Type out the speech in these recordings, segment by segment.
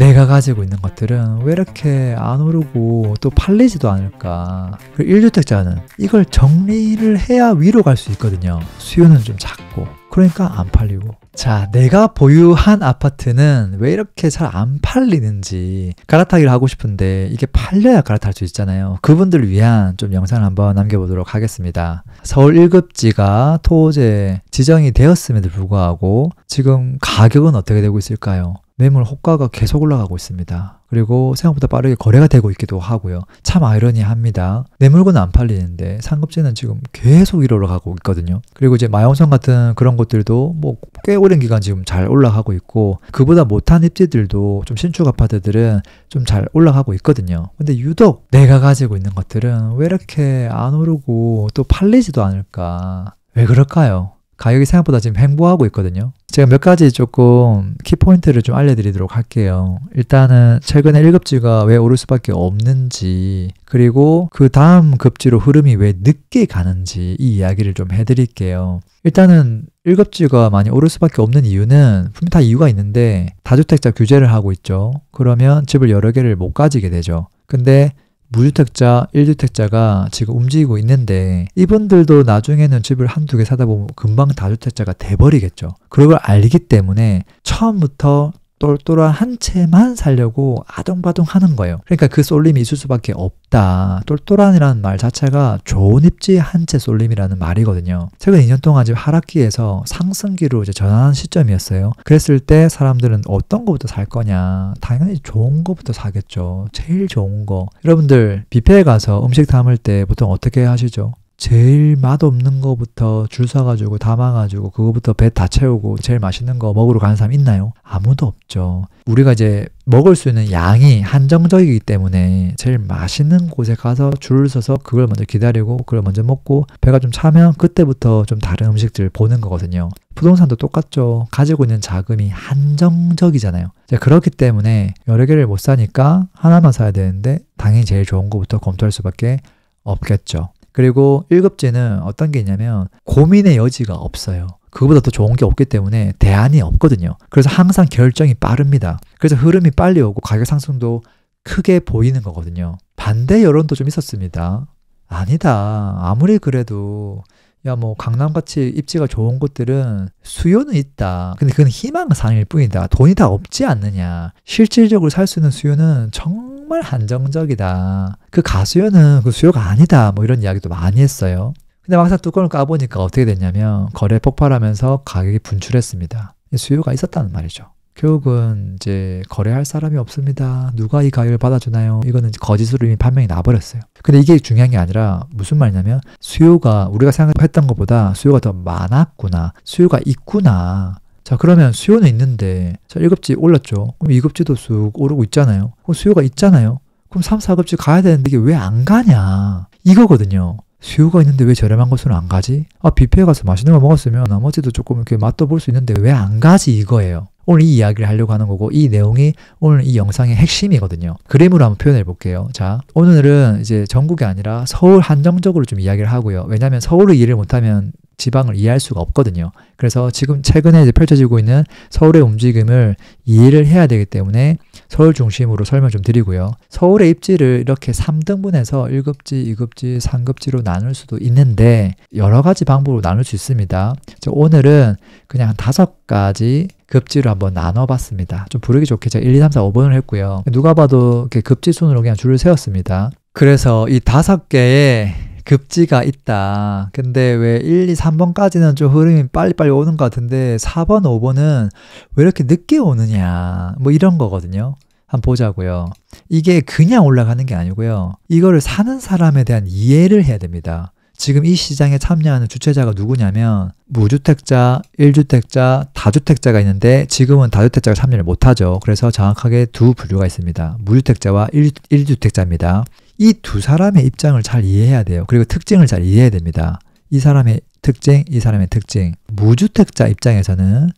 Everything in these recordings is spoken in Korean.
내가 가지고 있는 것들은 왜 이렇게 안 오르고 또 팔리지도 않을까. 그리고 1주택자는 이걸 정리를 해야 위로 갈 수 있거든요. 수요는 좀 작고 그러니까 안 팔리고. 자, 내가 보유한 아파트는 왜 이렇게 잘 안 팔리는지 갈아타기를 하고 싶은데 이게 팔려야 갈아탈 수 있잖아요. 그분들을 위한 좀 영상을 한번 남겨보도록 하겠습니다. 서울 1급지가 토호제 지정이 되었음에도 불구하고 지금 가격은 어떻게 되고 있을까요? 매물 호가가 계속 올라가고 있습니다. 그리고 생각보다 빠르게 거래가 되고 있기도 하고요. 참 아이러니합니다. 내 물건은 안 팔리는데 상급지는 지금 계속 위로 올라가고 있거든요. 그리고 이제 마용성 같은 그런 곳들도 뭐 꽤 오랜 기간 지금 잘 올라가고 있고, 그보다 못한 입지들도 좀 신축 아파트들은 좀 잘 올라가고 있거든요. 근데 유독 내가 가지고 있는 것들은 왜 이렇게 안 오르고 또 팔리지도 않을까? 왜 그럴까요? 가격이 생각보다 지금 횡보하고 있거든요. 제가 몇 가지 조금 키포인트를 좀 알려드리도록 할게요. 일단은 최근에 1급지가 왜 오를 수밖에 없는지, 그리고 그 다음 급지로 흐름이 왜 늦게 가는지 이 이야기를 좀 해드릴게요. 일단은 1급지가 많이 오를 수밖에 없는 이유는 분명 다 이유가 있는데, 다주택자 규제를 하고 있죠. 그러면 집을 여러 개를 못 가지게 되죠. 근데 무주택자, 1주택자가 지금 움직이고 있는데 이분들도 나중에는 집을 한두 개 사다 보면 금방 다주택자가 돼버리겠죠. 그걸 알기 때문에 처음부터 똘똘한 한 채만 살려고 아둥바둥 하는 거예요. 그러니까 그 쏠림이 있을 수밖에 없다. 똘똘한이라는 말 자체가 좋은 입지 한 채 쏠림이라는 말이거든요. 최근 2년 동안 지금 하락기에서 상승기로 이제 전환한 시점이었어요. 그랬을 때 사람들은 어떤 거부터 살 거냐? 당연히 좋은 거부터 사겠죠. 제일 좋은 거. 여러분들 뷔페에 가서 음식 담을 때 보통 어떻게 하시죠? 제일 맛없는 거부터 줄 서가지고 담아가지고 그거부터 배 다 채우고 제일 맛있는 거 먹으러 가는 사람 있나요? 아무도 없죠. 우리가 이제 먹을 수 있는 양이 한정적이기 때문에 제일 맛있는 곳에 가서 줄을 서서 그걸 먼저 기다리고 그걸 먼저 먹고 배가 좀 차면 그때부터 좀 다른 음식들 보는 거거든요. 부동산도 똑같죠. 가지고 있는 자금이 한정적이잖아요. 그렇기 때문에 여러 개를 못 사니까 하나만 사야 되는데 당연히 제일 좋은 거부터 검토할 수밖에 없겠죠. 그리고 1급지는 어떤 게 있냐면 고민의 여지가 없어요. 그거보다 더 좋은 게 없기 때문에 대안이 없거든요. 그래서 항상 결정이 빠릅니다. 그래서 흐름이 빨리 오고 가격 상승도 크게 보이는 거거든요. 반대 여론도 좀 있었습니다. 아니다. 아무리 그래도 야 뭐 강남같이 입지가 좋은 곳들은 수요는 있다. 근데 그건 희망사항일 뿐이다. 돈이 다 없지 않느냐. 실질적으로 살 수 있는 수요는 정말 한정적이다. 그 가수요는 그 수요가 아니다. 뭐 이런 이야기도 많이 했어요. 근데 막상 뚜껑을 까보니까 어떻게 됐냐면 거래 폭발하면서 가격이 분출했습니다. 수요가 있었다는 말이죠. 결국은 이제 거래할 사람이 없습니다. 누가 이 가격을 받아주나요? 이거는 거짓으로 이미 판명이 나버렸어요. 근데 이게 중요한 게 아니라 무슨 말이냐면 수요가 우리가 생각했던 것보다 수요가 더 많았구나. 수요가 있구나. 자, 그러면 수요는 있는데 자 1급지 올랐죠. 그럼 2급지도 쑥 오르고 있잖아요. 그럼 수요가 있잖아요. 그럼 3, 4급지 가야 되는데 이게 왜 안 가냐. 이거거든요. 수요가 있는데 왜 저렴한 곳으로 안 가지? 뷔페에 가서 맛있는 거 먹었으면 나머지도 조금 이렇게 맛도 볼 수 있는데 왜 안 가지 이거예요. 오늘 이 이야기를 하려고 하는 거고 이 내용이 오늘 이 영상의 핵심이거든요. 그림으로 한번 표현해 볼게요. 자, 오늘은 이제 전국이 아니라 서울 한정적으로 좀 이야기를 하고요. 왜냐하면 서울을 이해를 못하면 지방을 이해할 수가 없거든요. 그래서 지금 최근에 이제 펼쳐지고 있는 서울의 움직임을 이해를 해야 되기 때문에 서울 중심으로 설명 좀 드리고요. 서울의 입지를 이렇게 3등분해서 1급지, 2급지, 3급지로 나눌 수도 있는데 여러 가지 방법으로 나눌 수 있습니다. 오늘은 그냥 한 5가지 급지로 한번 나눠봤습니다. 좀 부르기 좋게 제가 1, 2, 3, 4, 5번을 했고요. 누가 봐도 이렇게 급지 순으로 그냥 줄을 세웠습니다. 그래서 이 5개의 급지가 있다. 근데 왜 1, 2, 3번까지는 좀 흐름이 빨리빨리 오는 것 같은데 4번, 5번은 왜 이렇게 늦게 오느냐 뭐 이런 거거든요. 한번 보자고요. 이게 그냥 올라가는 게 아니고요. 이거를 사는 사람에 대한 이해를 해야 됩니다. 지금 이 시장에 참여하는 주체자가 누구냐면 무주택자, 1주택자, 다주택자가 있는데 지금은 다주택자가 참여를 못하죠. 그래서 정확하게 두 분류가 있습니다. 무주택자와 1주택자입니다. 이 두 사람의 입장을 잘 이해해야 돼요. 그리고 특징을 잘 이해해야 됩니다. 이 사람의 특징, 이 사람의 특징. 무주택자 입장에서는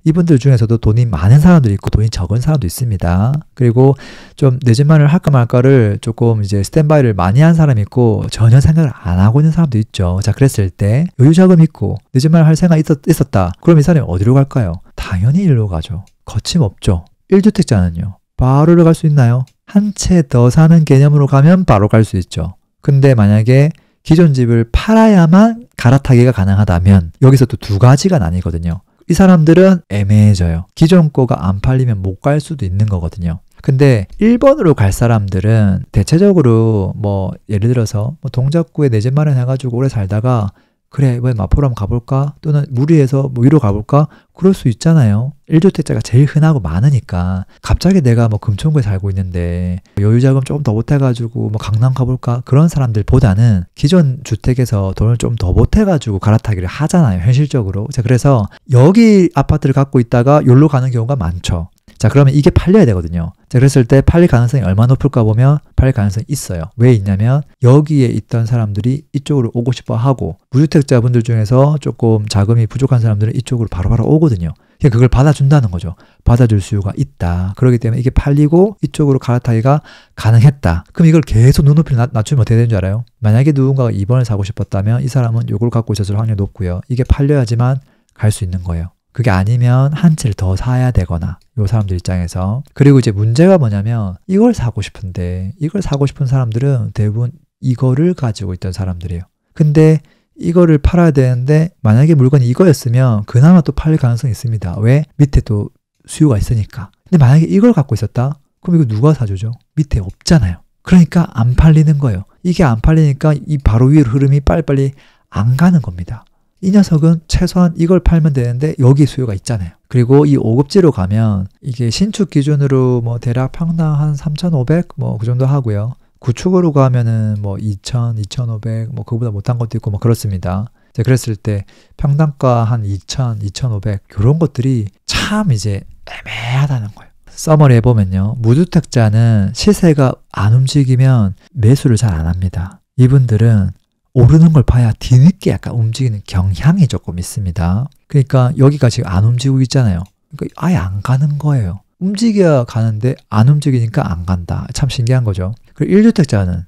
이분들 중에서도 돈이 많은 사람도 있고 돈이 적은 사람도 있습니다. 그리고 좀 내 집 마련을 할까 말까를 조금 이제 스탠바이를 많이 한 사람이 있고 전혀 생각을 안 하고 있는 사람도 있죠. 자, 그랬을 때 여유 자금 있고 내 집 마련 할 생각이 있었다. 그럼 이 사람이 어디로 갈까요? 당연히 일로 가죠. 거침없죠. 1주택자는요. 바로 갈 수 있나요? 한 채 더 사는 개념으로 가면 바로 갈 수 있죠. 근데 만약에 기존 집을 팔아야만 갈아타기가 가능하다면 여기서 또 두 가지가 나뉘거든요. 이 사람들은 애매해져요. 기존 거가 안 팔리면 못 갈 수도 있는 거거든요. 근데 1번으로 갈 사람들은 대체적으로 뭐 예를 들어서 뭐 동작구에 내 집 마련해가지고 오래 살다가 그래 왜 마포로 한번 가볼까? 또는 무리해서 뭐 위로 가볼까? 그럴 수 있잖아요. 1주택자가 제일 흔하고 많으니까 갑자기 내가 뭐 금천구에 살고 있는데 여유자금 조금 더 보태가지고 뭐 강남 가볼까? 그런 사람들보다는 기존 주택에서 돈을 좀 더 보태가지고 갈아타기를 하잖아요. 현실적으로. 자, 그래서 여기 아파트를 갖고 있다가 여기로 가는 경우가 많죠. 자, 그러면 이게 팔려야 되거든요. 자, 그랬을 때 팔릴 가능성이 얼마나 높을까 보면 팔릴 가능성이 있어요. 왜 있냐면 여기에 있던 사람들이 이쪽으로 오고 싶어 하고 무주택자분들 중에서 조금 자금이 부족한 사람들은 이쪽으로 바로바로 오거든요. 그러니까 그걸 받아준다는 거죠. 받아줄 수요가 있다. 그렇기 때문에 이게 팔리고 이쪽으로 갈아타기가 가능했다. 그럼 이걸 계속 눈높이를 낮추면 어떻게 되는 줄 알아요? 만약에 누군가가 2번을 사고 싶었다면 이 사람은 이걸 갖고 있었을 확률이 높고요. 이게 팔려야지만 갈 수 있는 거예요. 그게 아니면 한 채를 더 사야 되거나 요 사람들 입장에서. 그리고 이제 문제가 뭐냐면 이걸 사고 싶은데 이걸 사고 싶은 사람들은 대부분 이거를 가지고 있던 사람들이에요. 근데 이거를 팔아야 되는데 만약에 물건이 이거였으면 그나마 또 팔릴 가능성이 있습니다. 왜? 밑에 또 수요가 있으니까. 근데 만약에 이걸 갖고 있었다? 그럼 이거 누가 사주죠? 밑에 없잖아요. 그러니까 안 팔리는 거예요. 이게 안 팔리니까 이 바로 위로 흐름이 빨리빨리 안 가는 겁니다. 이 녀석은 최소한 이걸 팔면 되는데 여기 수요가 있잖아요. 그리고 이 5급지로 가면 이게 신축 기준으로 뭐 대략 평당 한 3,500 뭐 그 정도 하고요. 구축으로 가면은 뭐 2,000, 2,500 뭐 그거보다 못한 것도 있고 뭐 그렇습니다. 이제 그랬을 때 평당가 한 2,000, 2,500 이런 것들이 참 이제 애매하다는 거예요. 서머리 해보면요. 무주택자는 시세가 안 움직이면 매수를 잘 안 합니다. 이분들은 오르는 걸 봐야 뒤늦게 약간 움직이는 경향이 조금 있습니다. 그러니까 여기가 지금 안 움직이고 있잖아요. 그러니까 아예 안 가는 거예요. 움직여야 가는데 안 움직이니까 안 간다. 참 신기한 거죠. 그리고 1주택자는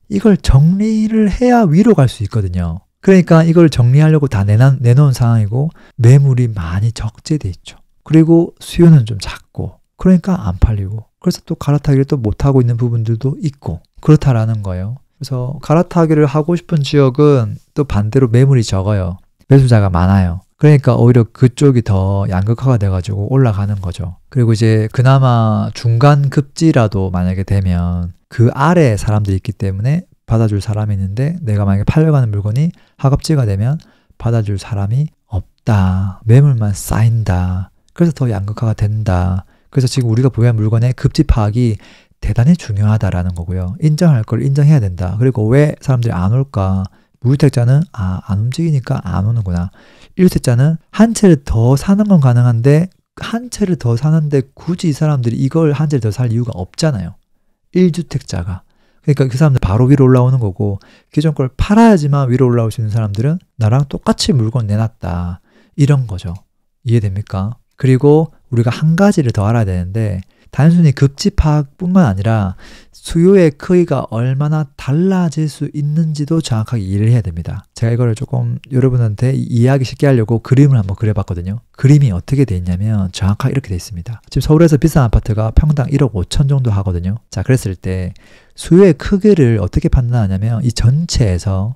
이걸 정리를 해야 위로 갈 수 있거든요. 그러니까 이걸 정리하려고 다 내놓은 상황이고 매물이 많이 적재돼 있죠. 그리고 수요는 좀 작고 그러니까 안 팔리고 그래서 또 갈아타기를 또 못하고 있는 부분들도 있고 그렇다라는 거예요. 그래서 갈아타기를 하고 싶은 지역은 또 반대로 매물이 적어요. 매수자가 많아요. 그러니까 오히려 그쪽이 더 양극화가 돼가지고 올라가는 거죠. 그리고 이제 그나마 중간 급지라도 만약에 되면 그 아래에 사람들이 있기 때문에 받아줄 사람이 있는데 내가 만약에 팔려가는 물건이 하급지가 되면 받아줄 사람이 없다. 매물만 쌓인다. 그래서 더 양극화가 된다. 그래서 지금 우리가 보유한 물건의 급지 파악이 대단히 중요하다라는 거고요. 인정할 걸 인정해야 된다. 그리고 왜 사람들이 안 올까? 무주택자는 안 움직이니까 안 오는구나. 1주택자는 한 채를 더 사는 건 가능한데 한 채를 더 사는데 굳이 이 사람들이 이걸 한 채를 더 살 이유가 없잖아요. 1주택자가. 그러니까 그 사람들 바로 위로 올라오는 거고 기존 걸 팔아야지만 위로 올라올 수 있는 사람들은 나랑 똑같이 물건 내놨다. 이런 거죠. 이해됩니까? 그리고 우리가 한 가지를 더 알아야 되는데 단순히 급지 파악뿐만 아니라 수요의 크기가 얼마나 달라질 수 있는지도 정확하게 이해를 해야 됩니다. 제가 이거를 조금 여러분한테 이해하기 쉽게 하려고 그림을 한번 그려봤거든요. 그림이 어떻게 돼 있냐면 정확하게 이렇게 돼 있습니다. 지금 서울에서 비싼 아파트가 평당 1억 5천 정도 하거든요. 자, 그랬을 때 수요의 크기를 어떻게 판단하냐면 이 전체에서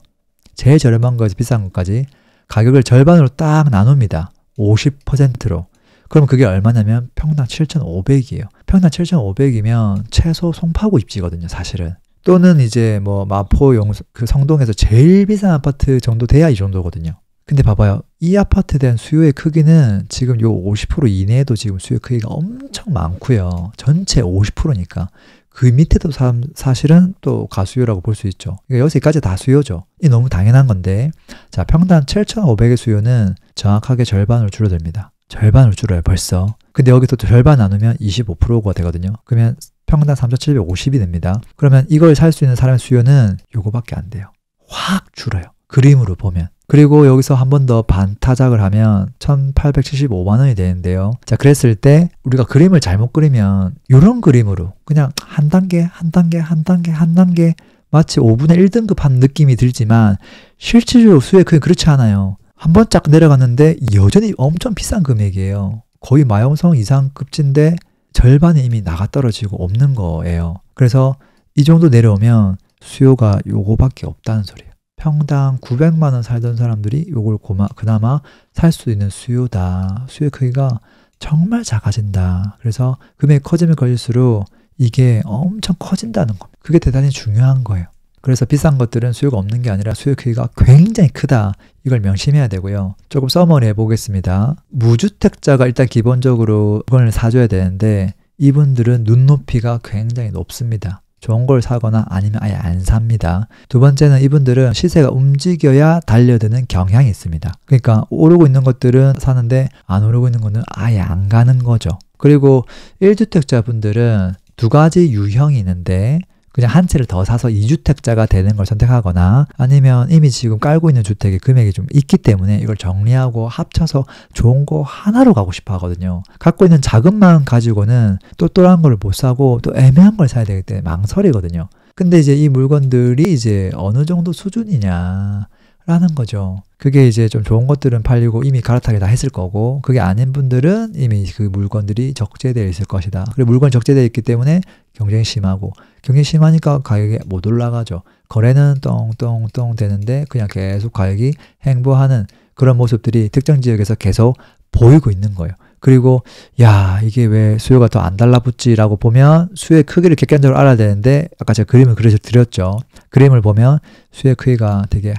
제일 저렴한 거에서 비싼 것까지 가격을 절반으로 딱 나눕니다. 50%로. 그럼 그게 얼마냐면 평당 7,500이에요. 평당 7,500이면 최소 송파구 입지거든요, 사실은. 또는 이제 뭐 마포, 그 성동에서 제일 비싼 아파트 정도 돼야 이 정도거든요. 근데 봐봐요. 이 아파트에 대한 수요의 크기는 지금 요 50% 이내에도 지금 수요 크기가 엄청 많고요. 전체 50%니까. 그 밑에도 사실은 또 가수요라고 볼 수 있죠. 그러니까 여기까지 다 수요죠. 이 너무 당연한 건데, 자, 평당 7,500의 수요는 정확하게 절반으로 줄어듭니다. 절반으로 줄어요, 벌써. 근데 여기서 또 절반 나누면 25%가 되거든요. 그러면 평당 3,750이 됩니다. 그러면 이걸 살 수 있는 사람의 수요는 요거밖에 안 돼요. 확 줄어요. 그림으로 보면. 그리고 여기서 한 번 더 반타작을 하면 1,875만 원이 되는데요. 자, 그랬을 때 우리가 그림을 잘못 그리면 이런 그림으로 그냥 한 단계, 한 단계, 한 단계, 한 단계 마치 5분의 1등급 한 느낌이 들지만 실질적으로 수요의 크기는 그렇지 않아요. 한 번 쫙 내려갔는데 여전히 엄청 비싼 금액이에요. 거의 마용성 이상 급지인데 절반이 이미 나가 떨어지고 없는 거예요. 그래서 이 정도 내려오면 수요가 요거밖에 없다는 소리예요. 평당 900만 원 살던 사람들이 요걸 그나마 살 수 있는 수요다. 수요의 크기가 정말 작아진다. 그래서 금액이 커지면 커질수록 이게 엄청 커진다는 겁니다. 그게 대단히 중요한 거예요. 그래서 비싼 것들은 수요가 없는 게 아니라 수요 크기가 굉장히 크다. 이걸 명심해야 되고요. 조금 서머리 해보겠습니다. 무주택자가 일단 기본적으로 물건을 사줘야 되는데 이분들은 눈높이가 굉장히 높습니다. 좋은 걸 사거나 아니면 아예 안 삽니다. 두 번째는 이분들은 시세가 움직여야 달려드는 경향이 있습니다. 그러니까 오르고 있는 것들은 사는데 안 오르고 있는 거는 아예 안 가는 거죠. 그리고 1주택자 분들은 두 가지 유형이 있는데 그냥 한 채를 더 사서 2주택자가 되는 걸 선택하거나 아니면 이미 지금 깔고 있는 주택의 금액이 좀 있기 때문에 이걸 정리하고 합쳐서 좋은 거 하나로 가고 싶어 하거든요. 갖고 있는 자금만 가지고는 똘똘한 걸 못 사고 또 애매한 걸 사야 되기 때문에 망설이거든요. 근데 이제 이 물건들이 이제 어느 정도 수준이냐 라는 거죠. 그게 이제 좀 좋은 것들은 팔리고 이미 갈아타기 다 했을 거고 그게 아닌 분들은 이미 그 물건들이 적재되어 있을 것이다. 그리고 물건이 적재되어 있기 때문에 경쟁이 심하고 경쟁이 심하니까 가격이 못 올라가죠. 거래는 똥똥똥 되는데 그냥 계속 가격이 횡보하는 그런 모습들이 특정 지역에서 계속 보이고 있는 거예요. 그리고 야 이게 왜 수요가 더 안 달라붙지 라고 보면 수요의 크기를 객관적으로 알아야 되는데 아까 제가 그림을 그려드렸죠. 그림을 보면 수요의 크기가 되게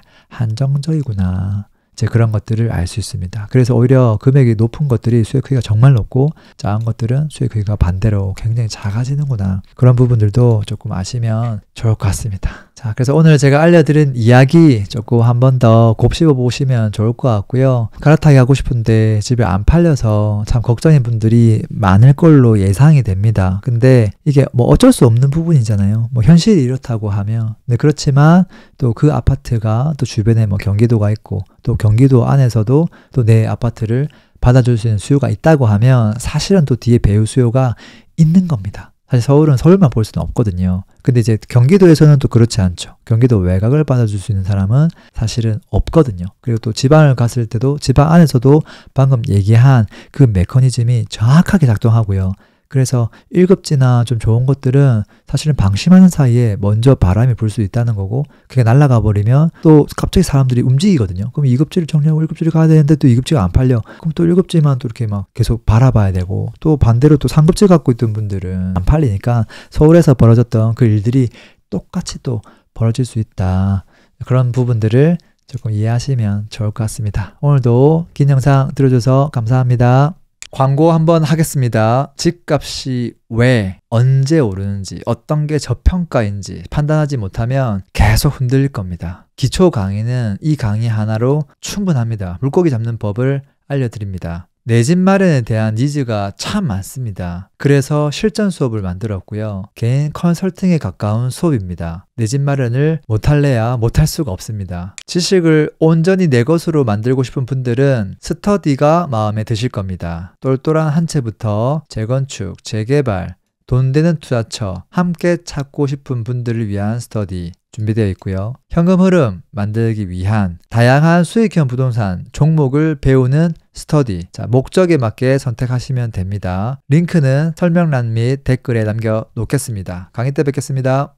한정적이구나. 이제 그런 것들을 알 수 있습니다. 그래서 오히려 금액이 높은 것들이 수요 크기가 정말 높고 작은 것들은 수요 크기가 반대로 굉장히 작아지는구나. 그런 부분들도 조금 아시면 좋을 것 같습니다. 자, 그래서 오늘 제가 알려드린 이야기 조금 한 번 더 곱씹어 보시면 좋을 것 같고요. 갈아타기 하고 싶은데 집에 안 팔려서 참 걱정인 분들이 많을 걸로 예상이 됩니다. 근데 이게 뭐 어쩔 수 없는 부분이잖아요. 뭐 현실이 이렇다고 하면. 네, 그렇지만 또 그 아파트가 또 주변에 뭐 경기도가 있고 또 경기도 안에서도 또 내 아파트를 받아줄 수 있는 수요가 있다고 하면 사실은 또 뒤에 배우 수요가 있는 겁니다. 사실 서울은 서울만 볼 수는 없거든요. 근데 이제 경기도에서는 또 그렇지 않죠. 경기도 외곽을 받아줄 수 있는 사람은 사실은 없거든요. 그리고 또 지방을 갔을 때도 지방 안에서도 방금 얘기한 그 메커니즘이 정확하게 작동하고요. 그래서 1급지나 좀 좋은 것들은 사실은 방심하는 사이에 먼저 바람이 불 수 있다는 거고 그게 날아가 버리면 또 갑자기 사람들이 움직이거든요. 그럼 2급지를 정리하고 1급지를 가야 되는데 또 2급지가 안 팔려. 그럼 또 1급지만 또 이렇게 막 계속 바라봐야 되고 또 반대로 또 3급지 갖고 있던 분들은 안 팔리니까 서울에서 벌어졌던 그 일들이 똑같이 또 벌어질 수 있다. 그런 부분들을 조금 이해하시면 좋을 것 같습니다. 오늘도 긴 영상 들어줘서 감사합니다. 광고 한번 하겠습니다. 집값이 왜 언제 오르는지 어떤 게 저평가인지 판단하지 못하면 계속 흔들릴 겁니다. 기초 강의는 이 강의 하나로 충분합니다. 물고기 잡는 법을 알려드립니다. 내 집 마련에 대한 니즈가 참 많습니다. 그래서 실전 수업을 만들었고요. 개인 컨설팅에 가까운 수업입니다. 내 집 마련을 못할래야 못할 수가 없습니다. 지식을 온전히 내 것으로 만들고 싶은 분들은 스터디가 마음에 드실 겁니다. 똘똘한 한 채부터 재건축, 재개발, 돈 되는 투자처 함께 찾고 싶은 분들을 위한 스터디 준비되어 있고요. 현금 흐름 만들기 위한 다양한 수익형 부동산 종목을 배우는 스터디. 자, 목적에 맞게 선택하시면 됩니다. 링크는 설명란 및 댓글에 남겨 놓겠습니다. 강의 때 뵙겠습니다.